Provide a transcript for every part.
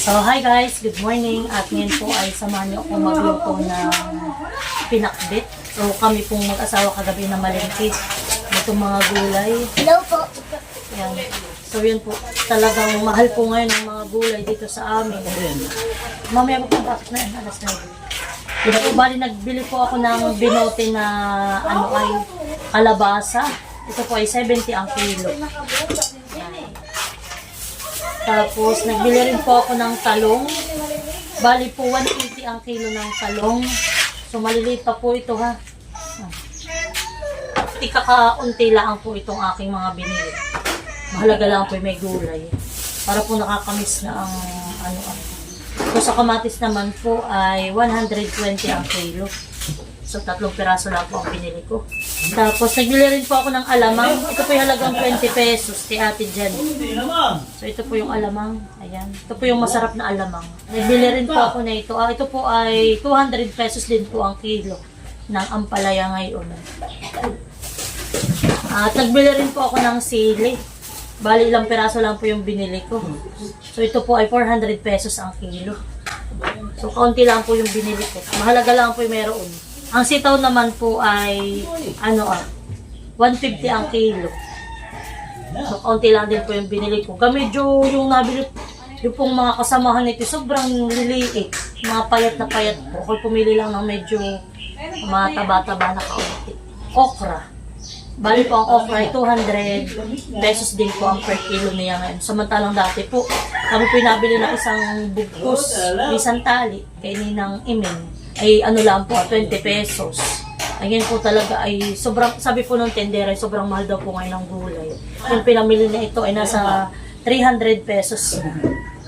So, hi guys, good morning. At ngayon po ay samahan niyo akong magluto ng pinakbit. So, kami pong mag-asawa kagabi na malingkit. Itong mga gulay. Hello po. Yan. So, yun po. Talagang mahal po ngayon ang mga gulay dito sa amin. Mamaya po pang bakit na yan, alas na yun. Diba po, bali nagbili po ako ng binote na ano ay kalabasa. Ito po ay 70 ang kilo. Tapos, nagbili rin po ako ng talong. Bali po, 180 ang kilo ng talong. So, maliliit pa po ito ha. Ikakaunti lang po itong aking mga binili. Mahalaga lang po may gulay. Para po nakakamiss na ang ano. So, sa kamatis naman po ay 120 ang kilo. So, 3 piraso lang po ang binili ko. Tapos, nagbili rin po ako ng alamang. Ito po yung halagang 20 pesos kay Ate Jan. So, ito po yung alamang. Ayan. Ito po yung masarap na alamang. Nagbili rin po ako na ito. Ito po ay 200 pesos din po ang kilo ng ampalaya ngayon. At nagbili rin po ako ng sili. Bali, ilang piraso lang po yung binili ko. So, ito po ay 400 pesos ang kilo. So, kaunti lang po yung binili ko. Mahalaga lang po yung meron. Ang sitaw naman po ay 150 ang kilo. So, kaunti lang din po yung binili ko. Medyo yung nabili, yung pong mga kasamahan nito, sobrang liliit. Mga payat na payat po. Kung pumili lang ng medyo mataba-taba na kaunti. Okra. Bali po ang okra ay 200 pesos din po ang per kilo niya ngayon. Samantalang dati po, kami po nabili ng isang bugkos, isang tali, kay Ninang Imen. Ay ano lang po, 20 pesos. Ayun po talaga ay sobrang, sabi po ng tendera ay sobrang mahal daw po ngayon ng gulay. Yung pinamili na ito ay nasa 300 pesos.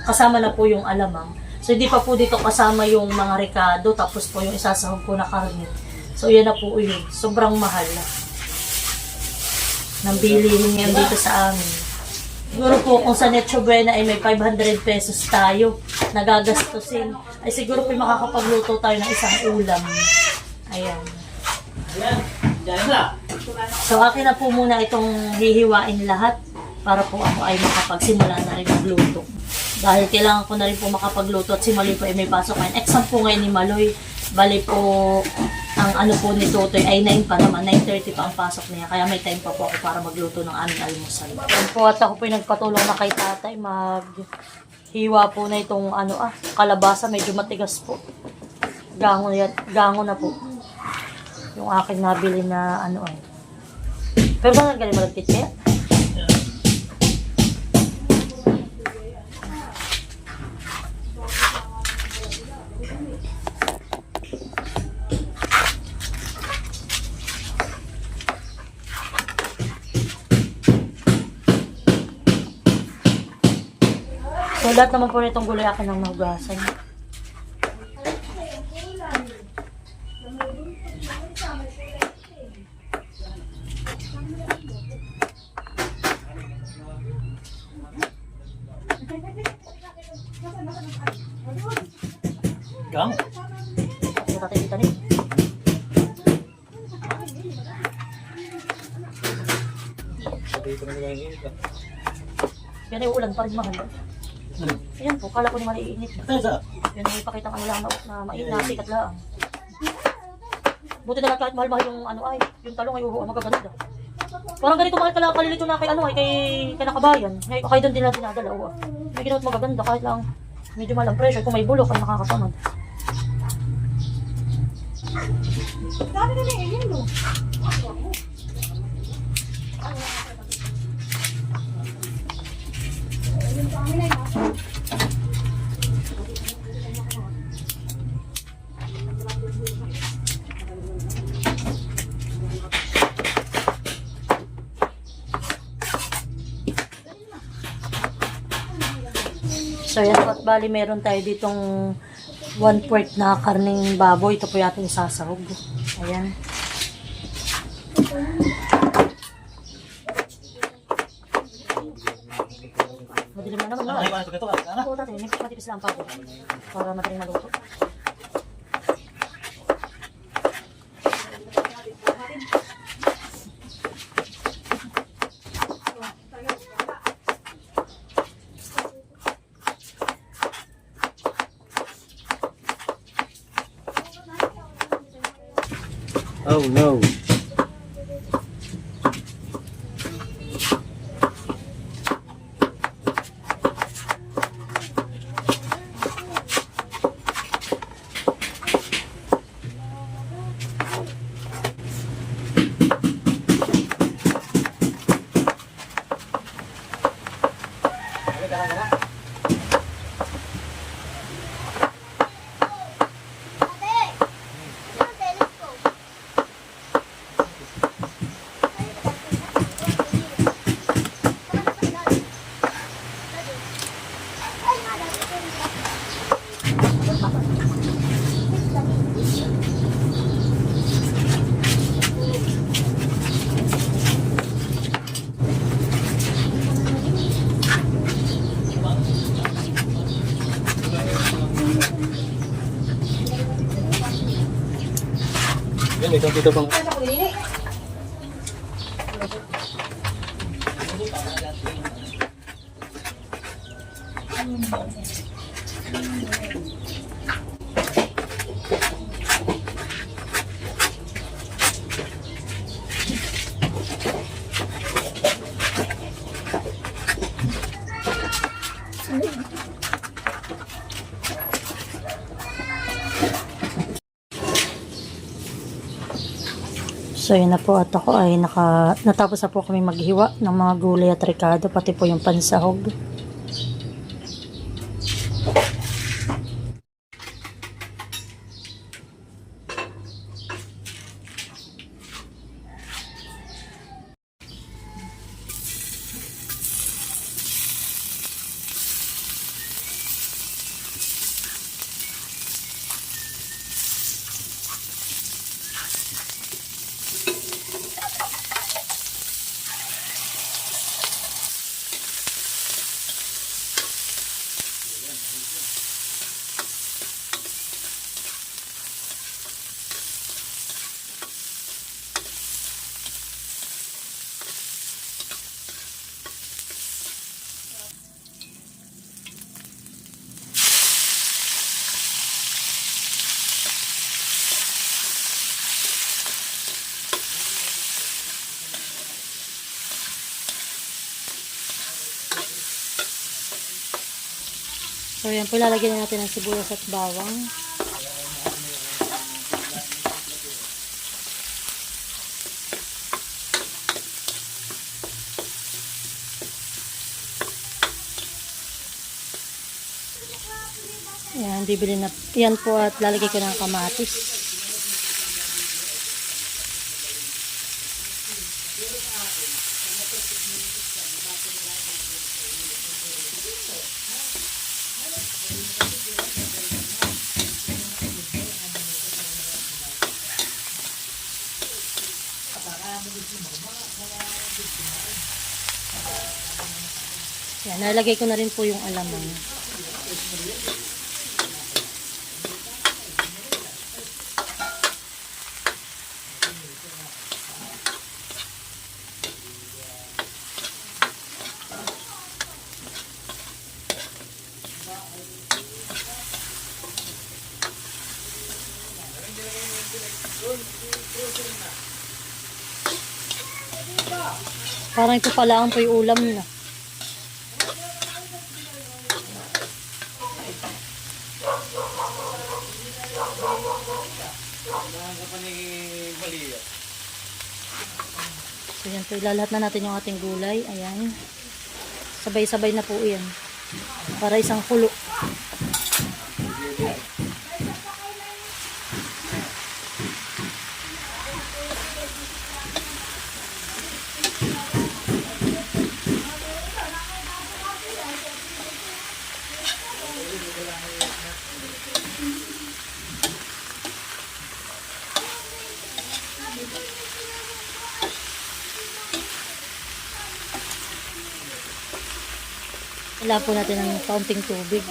Kasama na po yung alamang. So hindi pa po dito kasama yung mga ricado, tapos po yung isasahog po na karne. So yan na po yun. Sobrang mahal na. Nang bilihin ngayon dito sa amin. Siguro po kung sa Necho Buena ay may 500 pesos tayo nagagastusin, ay siguro po makakapagluto tayo ng isang ulam. Ayan. So akin na po muna itong hihiwain lahat para po ako ay makapagsimula na rin magluto. Dahil kailangan ko na rin po makapagluto at si Maloy po ay may pasok ngayon. Exam po ngayon ni Maloy. Bali po, ang ano po ni Totoy ay 9 pa naman, 9:30 pa ang pasok niya. Kaya may time pa po ako para magluto ng aming almusal. Yan po at ako po yung nagpatulong na kay tatay. Maghiwa po na itong kalabasa. Medyo matigas po. Gango na po. Yung aking nabili na ay. Pero ba nagaling malagkit kaya? So, lahat naman po nitong gulay akin ang nahugasan. Gang? Ito natin dito rin. Yan ay ulan pa rin mahal. Ayan po, kala ko ni maliinit. Yan ay ipakita ang lang na mainit at laang. Buti na lang kahit mahal-mahal yung yung talong ay magaganda. Parang ganito mahal kalilito na kay kay nakabayan. Kaya doon din lang dinadala. May ginawa magaganda kahit lang medyo mahal ang pressure. Kung may bulok ay nakakatamad. Dami na lang yun, no? So yan po, at bali meron tayo ditong 1/4 na karning baboy. Ito po yung ating sasahog. Ayan. Madilim na naman. Oo, tatay. Matipis lang pa ako. Para madaling maluto. Dito pang. So yun na po at ako ay natapos na po kami maghiwa ng mga gulay at ricado pati po yung pansahog. So yan po, lalagyan na natin ng sibuyas at bawang. Yan, bibili na. Yan po at lalagay ko ng kamatis. Yan, nalagay ko na rin po yung alamang. Parang ito pala ang po yung ulam na. So yan po, ilalahat na natin yung ating gulay. Ayan. Sabay-sabay na po yan. Para isang kulo. Wala po natin ng kaunting tubig.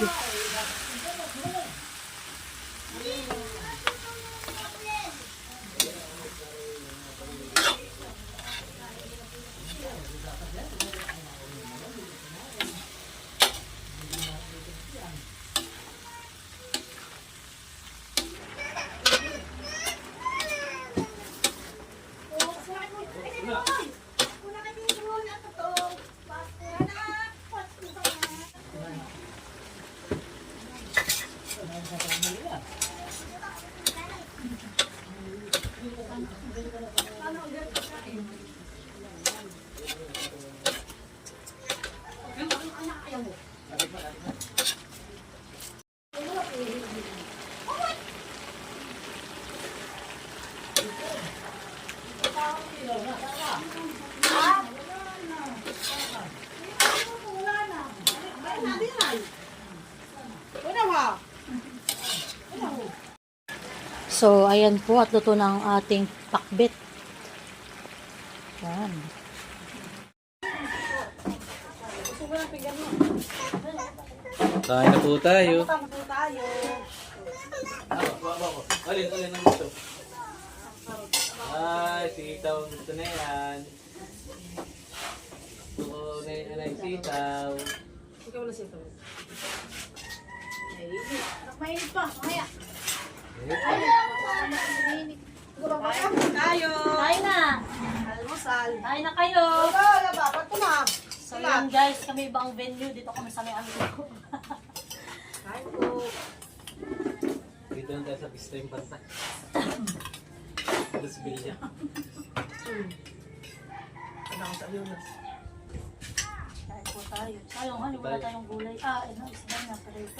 So, ayan po at luto na ang ating pakbet. Ayan. Kain na po tayo. Tama po tayo. Alin ang gusto? Ay, sitaw. Gusto na yan. Gusto ko na yung sitaw. Ikaw wala siya ito. Mainit pa, mamaya. Tayo. Kain na! Almusal. Kain na kayo! Wala ba? Ba't ito na? So yun guys, kami ibang venue. Dito kami sa may amigo ko. Kain po. Dito na tayo sa pista yung banta. Tapos bilya. Ano ako sa Lunas? Kain po tayo. Sayang, hali, wala tayong gulay. Ah, ano, isda na pareho.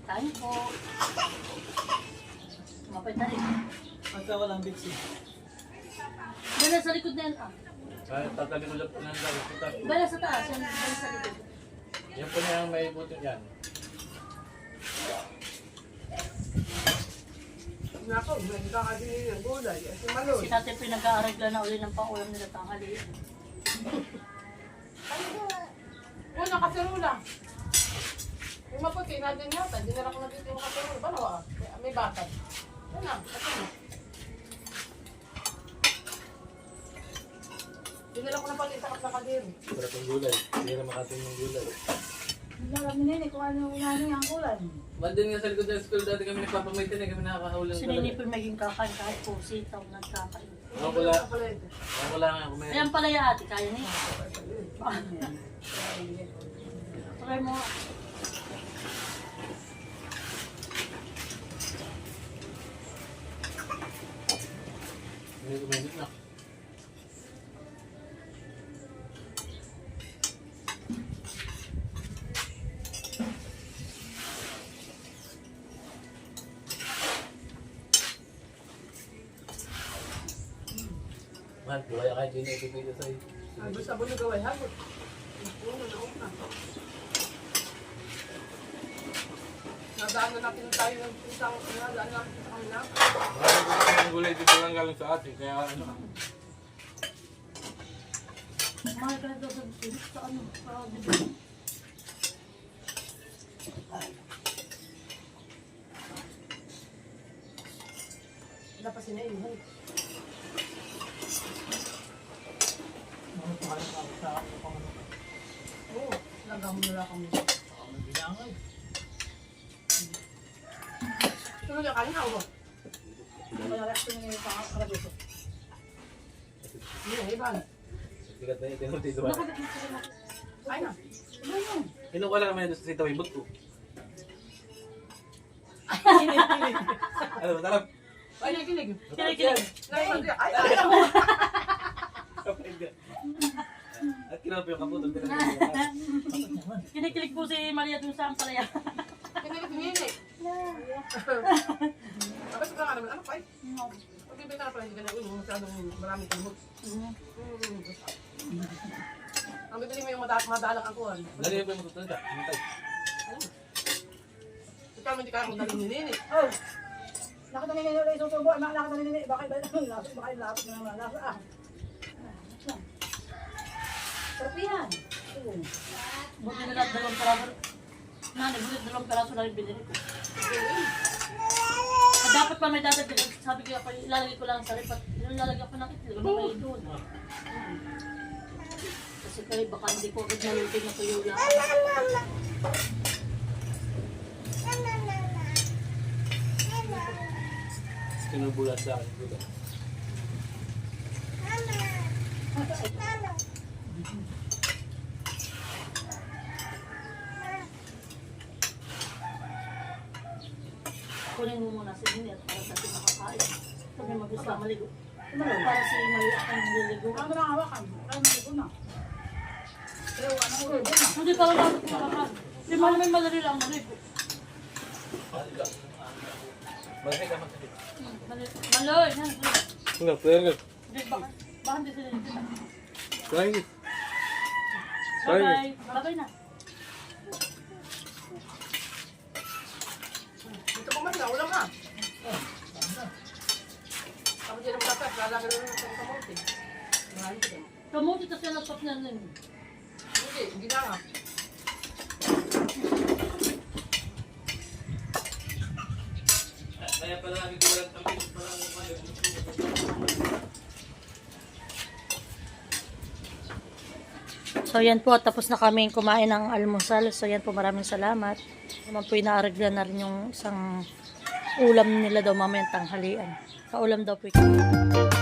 Kain po. Mapait na rin. Magka walang bitsi. Bala sa likod na yan. Ah. Ay, tatabi ko lang ng dami. Bala sa taas. Yan, bala sa likod. Yan po na yung may buto yan. Nako, may kakadinin ng gulay. At yung malon. Si tatay pinag-aaragla na uli ng pang-ulam nila tanghali. Una, kaserula. Yung maputi, natin yata. Dinala ko na dito yung kaserula. Paano ka? May bakad. Yan na, kaserula. Dinala ko na pala itakap na kadiri. Sarap yung gulay. Hindi na makating yung gulay. Dinala mo nini kung ano yung kulay. Bandin nga sa likod ng school dati kami nagpapamaitin eh. Kami nakakahaulang Si Nini po maging kakain kahit po sitaw nagkakain. Ako wala. Ako wala nga kumain. Ayan pala yung ate, kaya niya. Try mo. Hindi kumainit na. Man, kaya kahit yun na ipipito sa'yo. Ang gusto mo na gawin, habot. Una na una. Nadaan na natin tayo ng isang, nadaan natin sa kanila. Ang gulay dito lang galing sa atin, kaya ano. Mahal ka na daw sa ano, sa bibig. Wala pa sinaihan. Oo, lagam mo na kami. Tulog yung kanin ako. Kaya reaction niya yung pangkarabito. Hindi, iban. Bigat na yun, tinutito ba? Ay na. Inom ka lang naman doon sa sitaw yung buto. Ano, tarap. Ay, nakikinig. Kilig-kilig. Ay, ay, At kinapa yung kaputol. Kinikilig po si Maria dun sa ampalaya. Kinilig. Tapos ka naman, ano pa eh? Pag-ibig ka na pala, hindi ka na ulo, masyadong maraming kalmot. Ang bibili mo yung madalang ang kuhan. Dali yung yung matutulog ka. Hintay. Ikaw hindi kaya madaling ninini. Oh, nakatali nila yung susubo, nakatali nila, bakit lapit na naman, nasa sarap yan. Buti nila dalawang peraso. Nani, buti dalawang peraso lang yung binili ko. Dapat pa may dadagdag. Sabi ko ako, ilalagay ko lang sa ripat. Ilalagay ko ng itlog. Ano may doon? Kasi kayo baka hindi ko agad nalulupig na tuyo lang. Sinubulan sa akin. Buto. Kunin mo muna si Nini at para sa ating makakain. Ito may mag-gusto maligo. Para si Mali akong nililigo. Ano na hawakan? Ano na ito na? Pero ano ulo, doon na. Hindi pa wala ako kumakain. Di ba naman madali lang maligo? Bakit ka magkakit? Maloy, yan. Nga, player ka. Hindi, baka hindi sila dito. Kain ka. Bye-bye. Bye-bye na. Dito pa man na, ulam ha. Tapos dyan ang kapat, lalagay rin sa kamote. Maraming ko. Kamuti kasi nasap na rin. Hindi, hindi na nga. Kaya pa So yan po, tapos na kami kumain ng almusal. So yan po, maraming salamat. Naman po inaaregla na rin yung isang ulam nila daw mamayang tanghalian. Kaulam daw po ito.